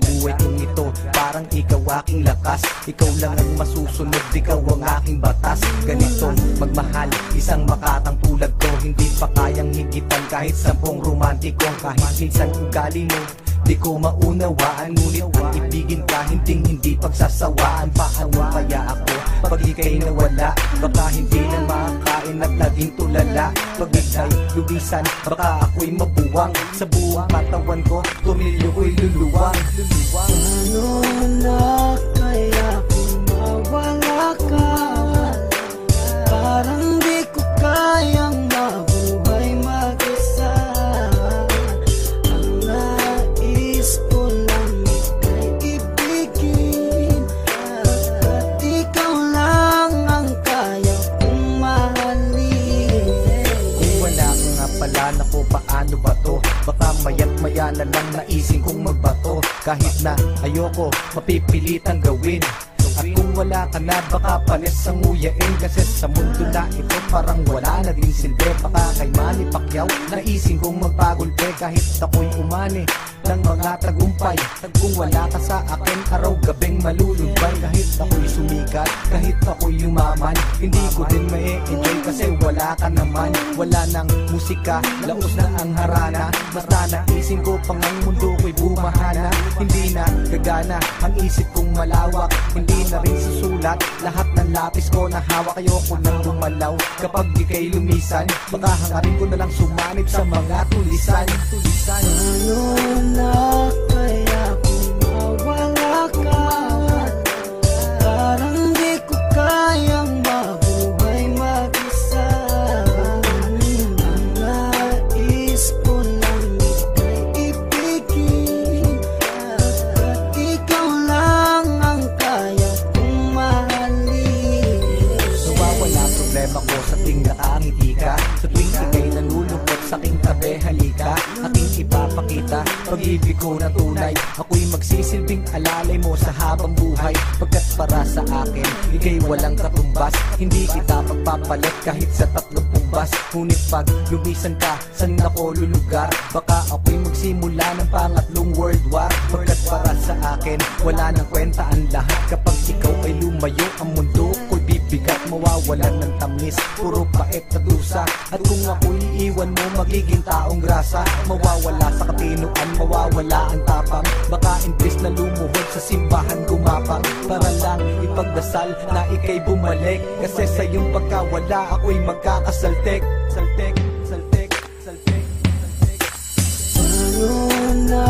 buhay kong ito, parang ikaw aking lakas. Ikaw lang ang masusunod, ikaw ang aking batas. Ganito magmahal, isang makatang tulad ko, hindi pa kayang higitan kahit 10 romantiko. Kahit minsan ugali mo di ko maunawaan, ngunit ang ibigin ka hindi pagsasawaan. Paano kaya ako pag ika'y nawala? Baka hindi na makakain at naging tulala. Pag ika'y lubisan, baka ako'y mabuwang. Sa buong katawan ko, tumilyo ko'y luluwang. Ano na kaya kung mawala ka? Parang di ko kayang mabuhay mag-isa. Ang nais ko lang ika'y ibigin, at ikaw lang ang kaya kong mahalin. Kung wala ka nga pala, naku paano ba to? Baka maya't maya na lang naising kong magbato. Kahit na ayoko, mapipilitang gawin. At kung wala ka na, baka panis ang nguyain. Kasi sa mundo na ito, parang wala na din silbi. Baka kay Manny Pacquiao, naising kong magpagulpe. Kahit ako'y umani ng mga tagumpay, kung wala ka sa akin, araw-gabing malulumbay. Kahit ako'y sumikat, kahit ako'y yumaman, hindi ko din ma-enjoy kasi wala ka naman. Wala nang musika, laos na ang harana. Basta naising ko pang ang mundo ko'y bumahana. Hindi na gagana ang isip kong malawak, hindi na rin susulat lahat ng lapis ko na hawak. Ayoko nang lumalaw kapag ika'y lumisan, baka hangarin ko na lang sumanib sa mga tulisan. Ano na kaya kung mawala ka? Parang di ko kayang mabuhay mag-isa. Ang nais ko lang ika'y ibigin, at ikaw lang ang kaya kong mahalin. Nawawala problema ko sa tuwing nakangiti ka, sa tuwing ika'y nanulungkot sa aking tabi. Halika, aking ipapakita pag-ibig ko na tunay. Ako'y magsisilbing alalay mo sa habang buhay, pagkat para sa akin ika'y walang katumbas. Hindi kita pagpapalit kahit sa 30 bas. Ngunit pag lumisan ka, saan ako lulugar? Baka ako'y magsimula ng pangatlong world war. Pagkat para sa akin wala nang kwenta ang lahat. Kapag ikaw ay lumayo, ang mundo ko'y bibigat. Mawawalan ng tamis, puro pait at dusa. At kung ako'y iiwan mo, magiging taong grasa. Mawawala sa katinuan, mawawala ang tapang. Baka imbis na lumuhod sa simbahan gumapang, para lang ipagdasal na ika'y bumalik. Kasi sa iyong pagkawala, ako'y magkakasaltek. Saltek, saltek, saltek, saltek. Ano na